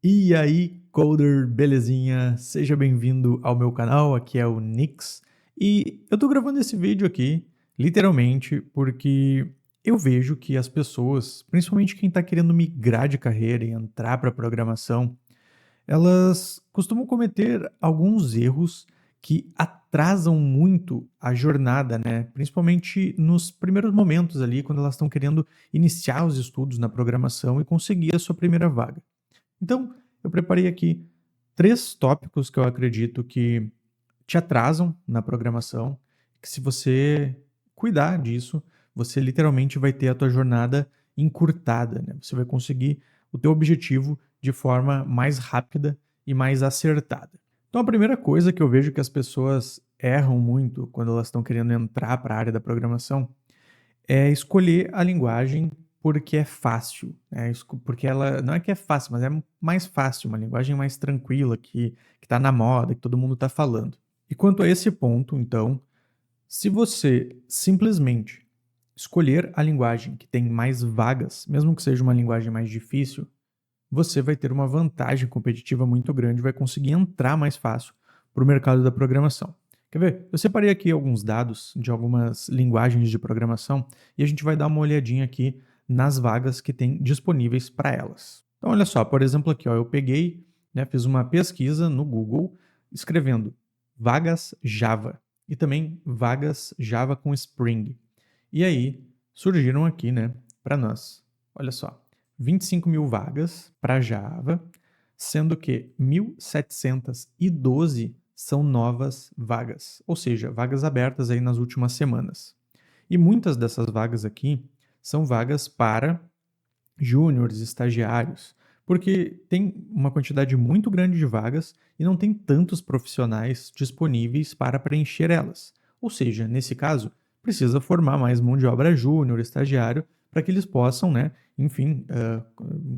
E aí, coder, belezinha? Seja bem-vindo ao meu canal, aqui é o Nix. E eu tô gravando esse vídeo aqui, literalmente, porque eu vejo que as pessoas, principalmente quem tá querendo migrar de carreira e entrar para programação, elas costumam cometer alguns erros que atrasam muito a jornada, né? Principalmente nos primeiros momentos ali, quando elas estão querendo iniciar os estudos na programação e conseguir a sua primeira vaga. Então, eu preparei aqui 3 tópicos que eu acredito que te atrasam na programação, que se você cuidar disso, você literalmente vai ter a tua jornada encurtada, né, você vai conseguir o teu objetivo de forma mais rápida e mais acertada. Então a primeira coisa que eu vejo que as pessoas erram muito quando elas estão querendo entrar para a área da programação é escolher a linguagem porque é fácil, né, porque ela não é que é fácil, mas é mais fácil, uma linguagem mais tranquila que está na moda, que todo mundo está falando. E quanto a esse ponto, então, se você simplesmente escolher a linguagem que tem mais vagas, mesmo que seja uma linguagem mais difícil, você vai ter uma vantagem competitiva muito grande, vai conseguir entrar mais fácil para o mercado da programação. Quer ver? Eu separei aqui alguns dados de algumas linguagens de programação e a gente vai dar uma olhadinha aqui nas vagas que tem disponíveis para elas. Então, olha só, por exemplo, aqui, ó, eu peguei, né, fiz uma pesquisa no Google escrevendo vagas Java e também vagas Java com Spring. E aí surgiram aqui, né, para nós. Olha só, 25 mil vagas para Java, sendo que 1.712 são novas vagas, ou seja, vagas abertas aí nas últimas semanas. E muitas dessas vagas aqui são vagas para júniores, estagiários, porque tem uma quantidade muito grande de vagas e não tem tantos profissionais disponíveis para preencher elas. Ou seja, nesse caso, precisa formar mais mão de obra júnior, estagiário, para que eles possam, né, enfim,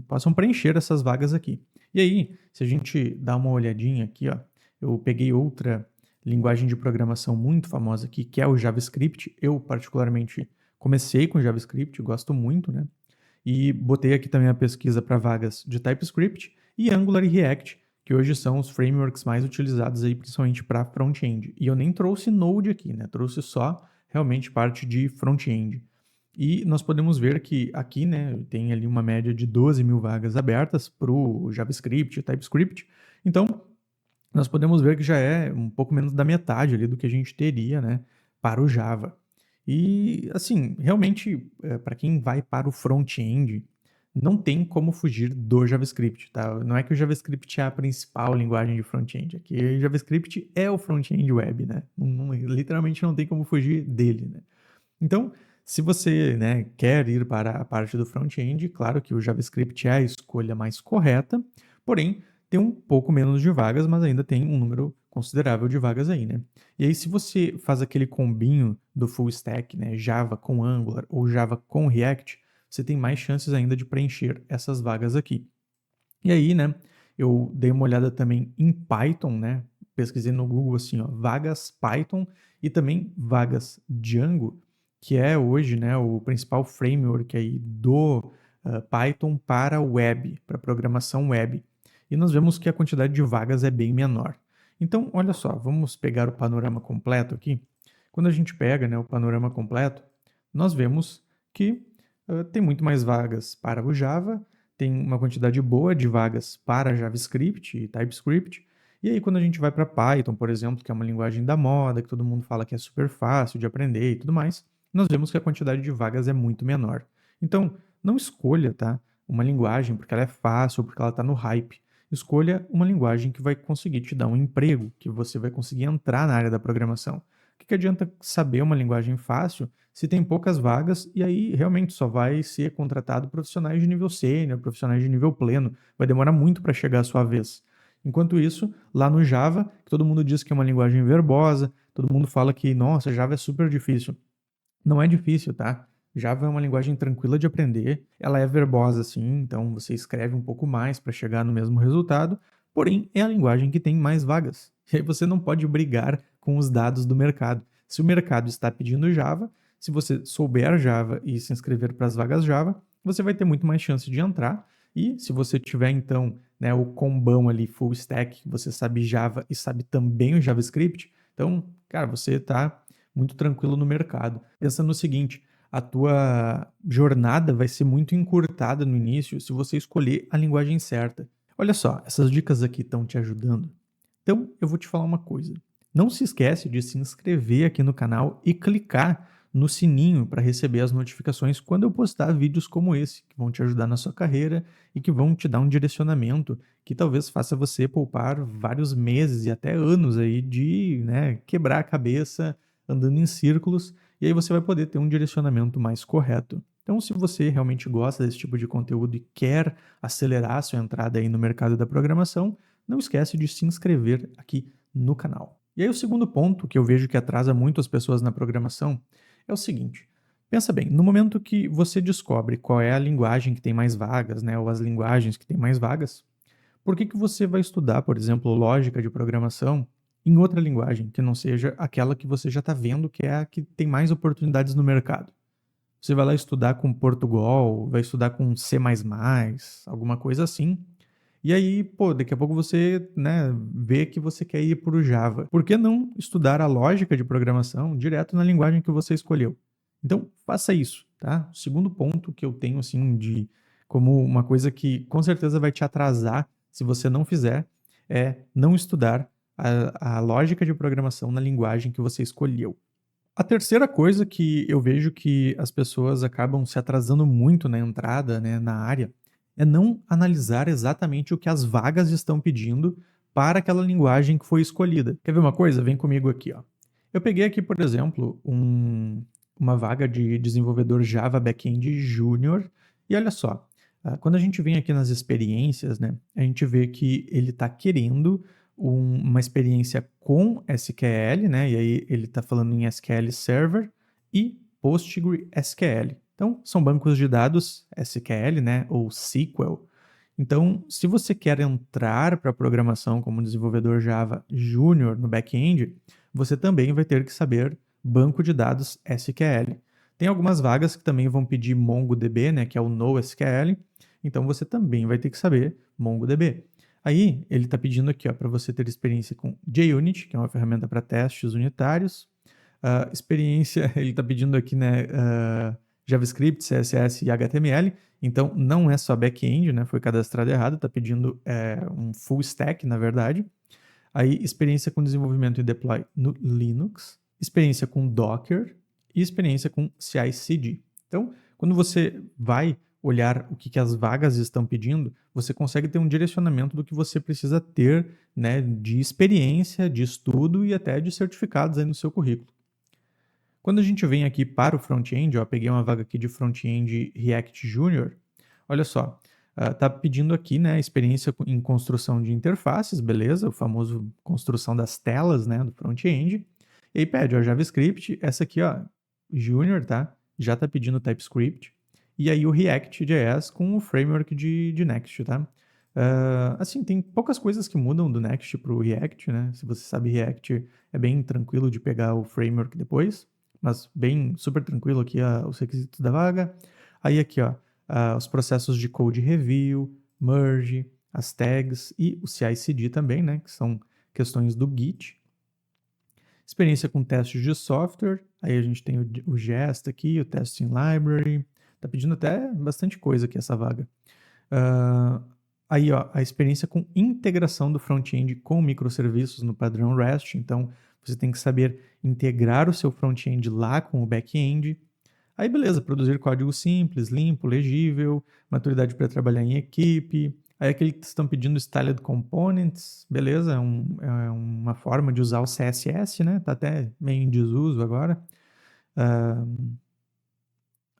possam preencher essas vagas aqui. E aí, se a gente dá uma olhadinha aqui, ó, eu peguei outra linguagem de programação muito famosa aqui, que é o JavaScript. Eu, particularmente, comecei com JavaScript, gosto muito, né? E botei aqui também a pesquisa para vagas de TypeScript e Angular e React, que hoje são os frameworks mais utilizados aí, principalmente para front-end. E eu nem trouxe Node aqui, né? Trouxe só realmente parte de front-end. E nós podemos ver que aqui, né, tem ali uma média de 12 mil vagas abertas para o JavaScript e TypeScript. Então, nós podemos ver que já é um pouco menos da metade ali do que a gente teria, né, para o Java. E, assim, realmente, para quem vai para o front-end, não tem como fugir do JavaScript, tá? Não é que o JavaScript é a principal linguagem de front-end, aqui o JavaScript é o front-end web, né? Literalmente não tem como fugir dele, né? Então, se você, né, quer ir para a parte do front-end, claro que o JavaScript é a escolha mais correta, porém tem um pouco menos de vagas, mas ainda tem um número considerável de vagas aí, né? E aí, se você faz aquele combinho do full stack, né, Java com Angular ou Java com React, você tem mais chances ainda de preencher essas vagas aqui. E aí, né, eu dei uma olhada também em Python, né? Pesquisei no Google assim, ó, vagas Python e também vagas Django, que é hoje, né, o principal framework aí do Python para web, para programação web. E nós vemos que a quantidade de vagas é bem menor. Então, olha só, vamos pegar o panorama completo aqui. Quando a gente pega, né, o panorama completo, nós vemos que tem muito mais vagas para o Java, tem uma quantidade boa de vagas para JavaScript e TypeScript. E aí, quando a gente vai para Python, por exemplo, que é uma linguagem da moda, que todo mundo fala que é super fácil de aprender e tudo mais, nós vemos que a quantidade de vagas é muito menor. Então, não escolha, tá, uma linguagem porque ela é fácil ou porque ela está no hype. Escolha uma linguagem que vai conseguir te dar um emprego, que você vai conseguir entrar na área da programação. O que adianta saber uma linguagem fácil se tem poucas vagas e aí realmente só vai ser contratado profissionais de nível sênior, profissionais de nível pleno. Vai demorar muito para chegar a sua vez. Enquanto isso, lá no Java, que todo mundo diz que é uma linguagem verbosa, todo mundo fala que, nossa, Java é super difícil. Não é difícil, tá? Java é uma linguagem tranquila de aprender, ela é verbosa sim, então você escreve um pouco mais para chegar no mesmo resultado, porém é a linguagem que tem mais vagas. E aí você não pode brigar com os dados do mercado. Se o mercado está pedindo Java, se você souber Java e se inscrever para as vagas Java, você vai ter muito mais chance de entrar. E se você tiver então né, o combão ali full stack, você sabe Java e sabe também o JavaScript, então, cara, você está muito tranquilo no mercado. Pensa no seguinte, a tua jornada vai ser muito encurtada no início se você escolher a linguagem certa. Olha só, essas dicas aqui estão te ajudando? Então, eu vou te falar uma coisa. Não se esquece de se inscrever aqui no canal e clicar no sininho para receber as notificações quando eu postar vídeos como esse, que vão te ajudar na sua carreira e que vão te dar um direcionamento que talvez faça você poupar vários meses e até anos aí de, né, quebrar a cabeça andando em círculos, e aí você vai poder ter um direcionamento mais correto. Então, se você realmente gosta desse tipo de conteúdo e quer acelerar a sua entrada aí no mercado da programação, não esquece de se inscrever aqui no canal. E aí o segundo ponto que eu vejo que atrasa muito as pessoas na programação é o seguinte: pensa bem, no momento que você descobre qual é a linguagem que tem mais vagas, né, ou as linguagens que têm mais vagas, por que você vai estudar, por exemplo, lógica de programação em outra linguagem que não seja aquela que você já está vendo que é a que tem mais oportunidades no mercado? Você vai lá estudar com Portugal, vai estudar com C++, alguma coisa assim, e aí, pô, daqui a pouco você, né, vê que você quer ir para o Java. Por que não estudar a lógica de programação direto na linguagem que você escolheu? Então, faça isso, tá? O segundo ponto que eu tenho, assim, de como uma coisa que com certeza vai te atrasar se você não fizer, é não estudar a lógica de programação na linguagem que você escolheu. A terceira coisa que eu vejo que as pessoas acabam se atrasando muito na entrada, né, na área, é não analisar exatamente o que as vagas estão pedindo para aquela linguagem que foi escolhida. Quer ver uma coisa? Vem comigo aqui, ó. Eu peguei aqui, por exemplo, uma vaga de desenvolvedor Java Backend Júnior e olha só, quando a gente vem aqui nas experiências, né, a gente vê que ele está querendo uma experiência com SQL, né? E aí ele está falando em SQL Server e PostgreSQL. Então, são bancos de dados SQL, né? Ou SQL. Então, se você quer entrar para a programação como desenvolvedor Java Júnior no back-end, você também vai ter que saber banco de dados SQL. Tem algumas vagas que também vão pedir MongoDB, né? Que é o NoSQL. Então, você também vai ter que saber MongoDB. Aí, ele está pedindo aqui para você ter experiência com JUnit, que é uma ferramenta para testes unitários. Experiência, ele está pedindo aqui, né, JavaScript, CSS e HTML. Então, não é só back-end, né, foi cadastrado errado, está pedindo um full stack, na verdade. Aí, experiência com desenvolvimento e deploy no Linux. Experiência com Docker e experiência com CI/CD. Então, quando você vai olhar o que as vagas estão pedindo, você consegue ter um direcionamento do que você precisa ter, né, de experiência, de estudo e até de certificados aí no seu currículo. Quando a gente vem aqui para o front-end, eu peguei uma vaga aqui de front-end React Junior, olha só, tá pedindo aqui, né, experiência em construção de interfaces, beleza, o famoso construção das telas, né, do front-end, e aí pede, ó, JavaScript, essa aqui, ó, Junior, tá, já tá pedindo TypeScript, e aí o React.js com o framework de Next, tá? Assim, tem poucas coisas que mudam do Next para o React, né? Se você sabe React, é bem tranquilo de pegar o framework depois, mas bem super tranquilo aqui os requisitos da vaga. Aí aqui, ó, os processos de code review, merge, as tags e o CI/CD também, né? Que são questões do Git. Experiência com testes de software, aí a gente tem o Jest aqui, o Testing Library, tá pedindo até bastante coisa aqui essa vaga. Aí, ó, a experiência com integração do front-end com microserviços no padrão REST, então você tem que saber integrar o seu front-end lá com o back-end. Aí, beleza, produzir código simples, limpo, legível, maturidade para trabalhar em equipe. Aí, aquele que estão pedindo Styled Components, beleza, é uma forma de usar o CSS, né? Tá até meio em desuso agora.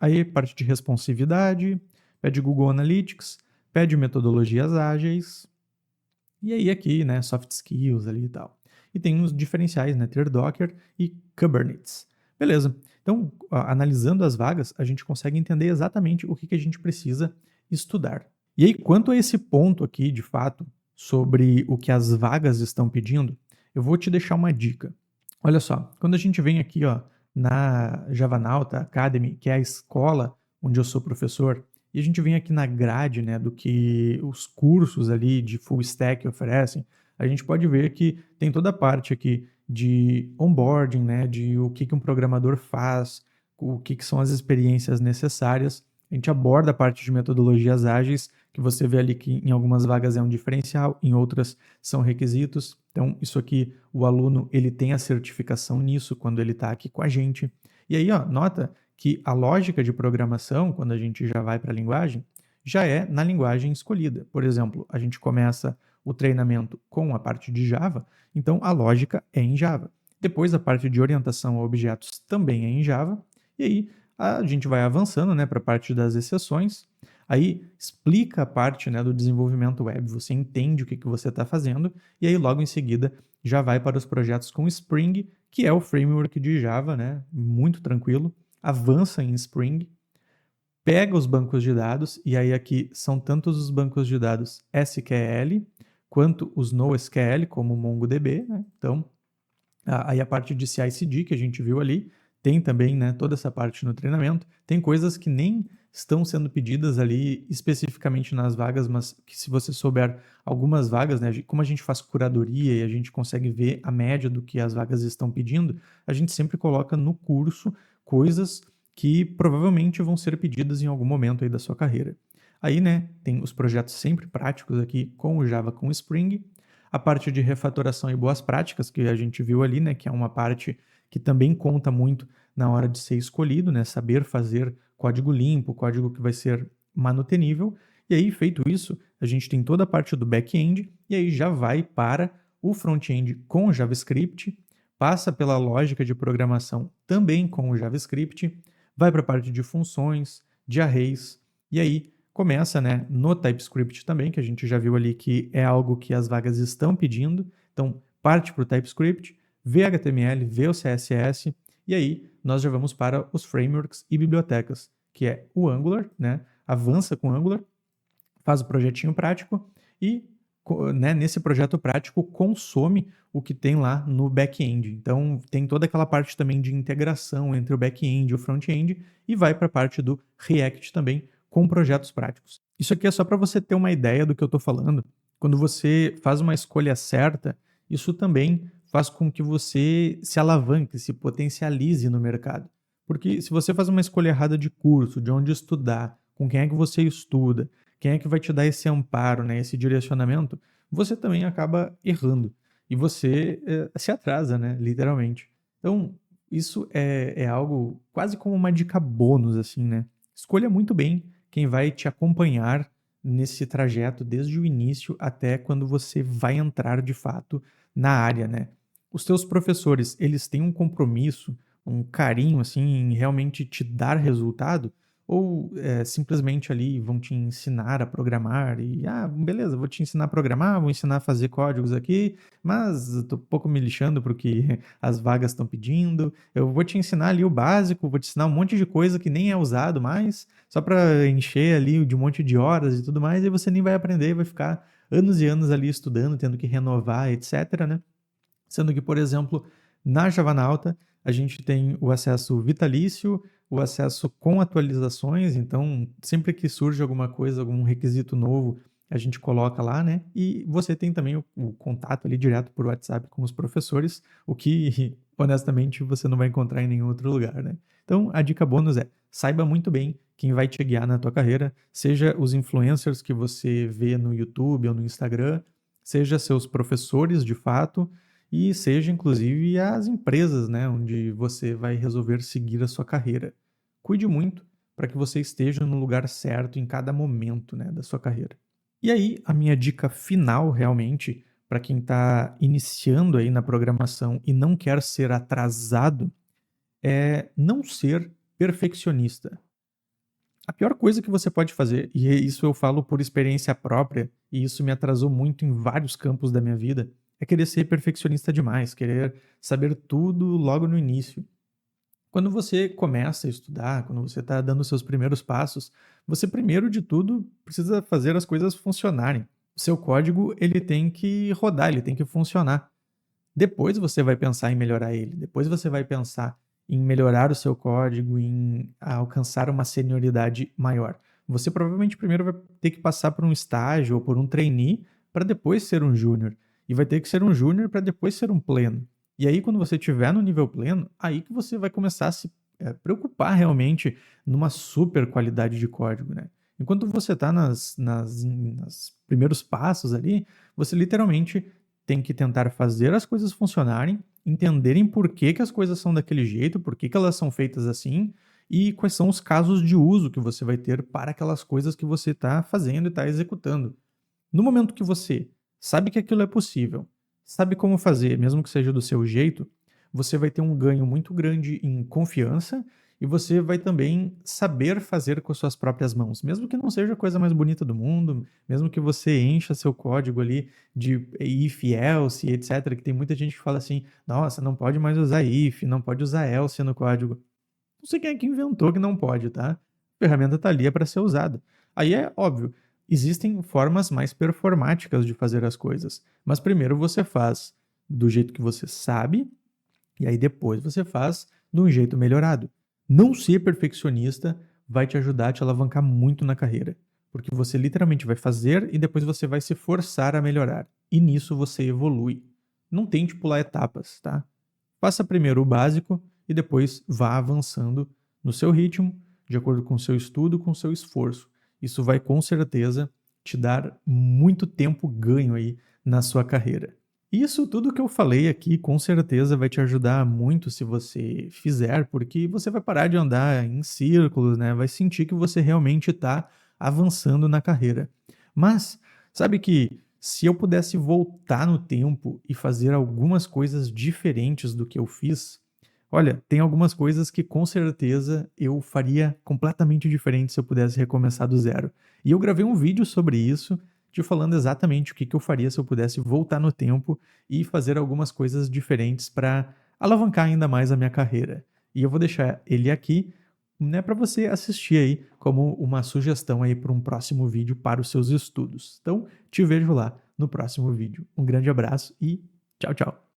Aí, parte de responsividade, pede Google Analytics, pede metodologias ágeis. E aí, aqui, né, soft skills ali e tal. E tem uns diferenciais, né, ter Docker e Kubernetes. Beleza. Então, analisando as vagas, a gente consegue entender exatamente o que a gente precisa estudar. E aí, quanto a esse ponto aqui, de fato, sobre o que as vagas estão pedindo, eu vou te deixar uma dica. Olha só, quando a gente vem aqui, ó, na Javanauta Academy, que é a escola onde eu sou professor, e a gente vem aqui na grade, né, do que os cursos ali de full stack oferecem, a gente pode ver que tem toda a parte aqui de onboarding, né, de o que um programador faz, o que são as experiências necessárias. A gente aborda a parte de metodologias ágeis, que você vê ali que em algumas vagas é um diferencial, em outras são requisitos. Então, isso aqui, o aluno ele tem a certificação nisso quando ele está aqui com a gente. E aí, ó, nota que a lógica de programação, quando a gente já vai para a linguagem, já é na linguagem escolhida. Por exemplo, a gente começa o treinamento com a parte de Java, então a lógica é em Java. Depois a parte de orientação a objetos também é em Java, e aí a gente vai avançando, né, para a parte das exceções, aí explica a parte, né, do desenvolvimento web, você entende o que você está fazendo, e aí logo em seguida já vai para os projetos com Spring, que é o framework de Java, né, muito tranquilo, avança em Spring, pega os bancos de dados, e aí aqui são tantos os bancos de dados SQL, quanto os NoSQL, como o MongoDB, né? Então, aí a parte de CI/CD que a gente viu ali, tem também, né, toda essa parte no treinamento. Tem coisas que nem estão sendo pedidas ali especificamente nas vagas, mas que se você souber algumas vagas, né, como a gente faz curadoria e a gente consegue ver a média do que as vagas estão pedindo, a gente sempre coloca no curso coisas que provavelmente vão ser pedidas em algum momento aí da sua carreira. Aí, né, tem os projetos sempre práticos aqui com o Java com Spring, a parte de refatoração e boas práticas que a gente viu ali, né, que é uma parte que também conta muito na hora de ser escolhido, né, saber fazer código limpo, código que vai ser manutenível. E aí, feito isso, a gente tem toda a parte do back-end e aí já vai para o front-end com JavaScript, passa pela lógica de programação também com o JavaScript, vai para a parte de funções, de arrays, e aí começa, né, no TypeScript também, que a gente já viu ali que é algo que as vagas estão pedindo. Então, parte para o TypeScript, vê HTML, vê o CSS, e aí nós já vamos para os frameworks e bibliotecas, que é o Angular, né, avança com o Angular, faz o projetinho prático e, né, nesse projeto prático consome o que tem lá no back-end. Então, tem toda aquela parte também de integração entre o back-end e o front-end e vai para a parte do React também com projetos práticos. Isso aqui é só para você ter uma ideia do que eu estou falando. Quando você faz uma escolha certa, isso também faz com que você se alavanque, se potencialize no mercado. Porque se você faz uma escolha errada de curso, de onde estudar, com quem é que você estuda, quem é que vai te dar esse amparo, né, esse direcionamento, você também acaba errando. E você se atrasa, né, literalmente. Então, isso é algo quase como uma dica bônus, assim, né? Escolha muito bem quem vai te acompanhar nesse trajeto desde o início até quando você vai entrar de fato na área, né? Os teus professores, eles têm um compromisso, um carinho, assim, em realmente te dar resultado? Ou simplesmente ali vão te ensinar a programar e, beleza, vou te ensinar a programar, vou ensinar a fazer códigos aqui, mas eu tô um pouco me lixando para o que as vagas estão pedindo. Eu vou te ensinar ali o básico, vou te ensinar um monte de coisa que nem é usado mais, só para encher ali de um monte de horas e tudo mais, e você nem vai aprender, vai ficar anos e anos ali estudando, tendo que renovar, etc, né? Sendo que, por exemplo, na Javanauta, a gente tem o acesso vitalício, o acesso com atualizações, então sempre que surge alguma coisa, algum requisito novo, a gente coloca lá, né? E você tem também o contato ali direto por WhatsApp com os professores, o que, honestamente, você não vai encontrar em nenhum outro lugar, né? Então, a dica bônus é, saiba muito bem quem vai te guiar na tua carreira, seja os influencers que você vê no YouTube ou no Instagram, seja seus professores de fato, e seja inclusive as empresas, né, onde você vai resolver seguir a sua carreira. Cuide muito para que você esteja no lugar certo em cada momento, né, da sua carreira. E aí, a minha dica final, realmente, para quem está iniciando aí na programação e não quer ser atrasado, é não ser perfeccionista. A pior coisa que você pode fazer, e isso eu falo por experiência própria, e isso me atrasou muito em vários campos da minha vida, é querer ser perfeccionista demais, querer saber tudo logo no início. Quando você começa a estudar, quando você está dando os seus primeiros passos, você primeiro de tudo precisa fazer as coisas funcionarem. O seu código ele tem que rodar, ele tem que funcionar. Depois você vai pensar em melhorar ele, depois você vai pensar em melhorar o seu código, em alcançar uma senioridade maior. você provavelmente primeiro vai ter que passar por um estágio ou por um trainee para depois ser um júnior. E vai ter que ser um júnior para depois ser um pleno. E aí, quando você estiver no nível pleno, aí que você vai começar a se preocupar realmente numa super qualidade de código, né? Enquanto você está nas primeiros passos ali, você literalmente tem que tentar fazer as coisas funcionarem, entenderem por que, que as coisas são daquele jeito, por que, que elas são feitas assim, e quais são os casos de uso que você vai ter para aquelas coisas que você está fazendo e está executando. No momento que você sabe que aquilo é possível, sabe como fazer, mesmo que seja do seu jeito, você vai ter um ganho muito grande em confiança e você vai também saber fazer com as suas próprias mãos, mesmo que não seja a coisa mais bonita do mundo, mesmo que você encha seu código ali de if, else, etc, que tem muita gente que fala assim: "Nossa, não pode mais usar if, não pode usar else no código". Não sei quem é que inventou que não pode, tá? A ferramenta tá ali é para ser usada. Aí é óbvio, existem formas mais performáticas de fazer as coisas, mas primeiro você faz do jeito que você sabe, e aí depois você faz de um jeito melhorado. Não ser perfeccionista vai te ajudar a te alavancar muito na carreira, porque você literalmente vai fazer e depois você vai se forçar a melhorar. E nisso você evolui. Não tente pular etapas, tá? Faça primeiro o básico e depois vá avançando no seu ritmo, de acordo com o seu estudo, com o seu esforço. Isso vai com certeza te dar muito tempo ganho aí na sua carreira. Isso tudo que eu falei aqui com certeza vai te ajudar muito se você fizer, porque você vai parar de andar em círculos, né? Vai sentir que você realmente está avançando na carreira. Mas sabe que se eu pudesse voltar no tempo e fazer algumas coisas diferentes do que eu fiz, olha, tem algumas coisas que com certeza eu faria completamente diferente se eu pudesse recomeçar do zero. E eu gravei um vídeo sobre isso, te falando exatamente o que eu faria se eu pudesse voltar no tempo e fazer algumas coisas diferentes para alavancar ainda mais a minha carreira. E eu vou deixar ele aqui, né, para você assistir aí como uma sugestão aí para um próximo vídeo para os seus estudos. Então, te vejo lá no próximo vídeo. Um grande abraço e tchau, tchau.